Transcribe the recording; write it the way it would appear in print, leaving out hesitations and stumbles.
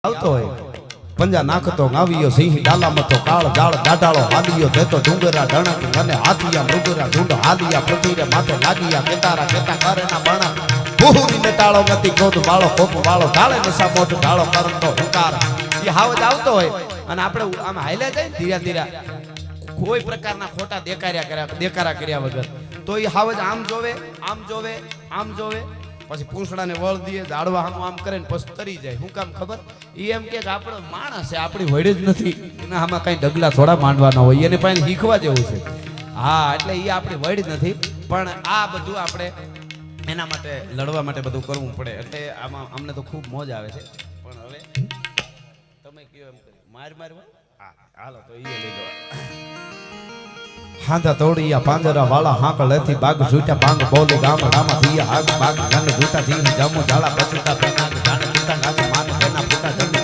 આવતો હોય પંજા નાખતો ગાવિયો સિંહ ડાલામાં તો કાળ જાળ ગાડાળો હાલિયો દેતો ડુંગરા ઢણક અને હાથિયા મૃગરા ઢૂંઢ હાલિયા પૃથ્વીરે માથે લાગિયા કેતારા કેતા કારેના બાણા ભૂરી ને ટાળો ગતિ ક્રોધ બાળો કોપ બાળો ઢાળે નશા મોઢ ઢાળો કરંતો હુંકાર એ હાવજ આવતો હોય અને આપણે આમ હાલ્યા જાય ધીરા ધીરા કોઈ પ્રકારના ખોટા દેકારા કર્યા વગર તો એ હાવજ આમ જોવે આમ જોવે આમ જોવે પછી પૂંછડાને વળ દે ઝાડવા આમ કરે ને પછી તરી જાય શું કામ ખબર એ એમ કે આપણો માણસ છે આપણી વડે જ નથી એના આમાં કઈ ડગલા થોડા માંડવાના હોય એને પાસે શીખવા જેવું છે હા એટલે એ આપણી વડ નથી પણ આ બધું આપણે એના માટે લડવા માટે બધું કરવું પડે એટલે આમાં અમને તો ખૂબ મોજ આવે છે પણ હવે તમે કયો એમ કરી માર હા હાલો તો એ લઈ જવા હાંધા તોડિયા પાંજરા વાળા હાંક લેથી બાગ ઝૂટા પાંગ બોલી ગામ રામા દિયા આગ બાગ ગંગ ઝૂટા જી જામો ઝાલા બચતા પેનાગ જાણ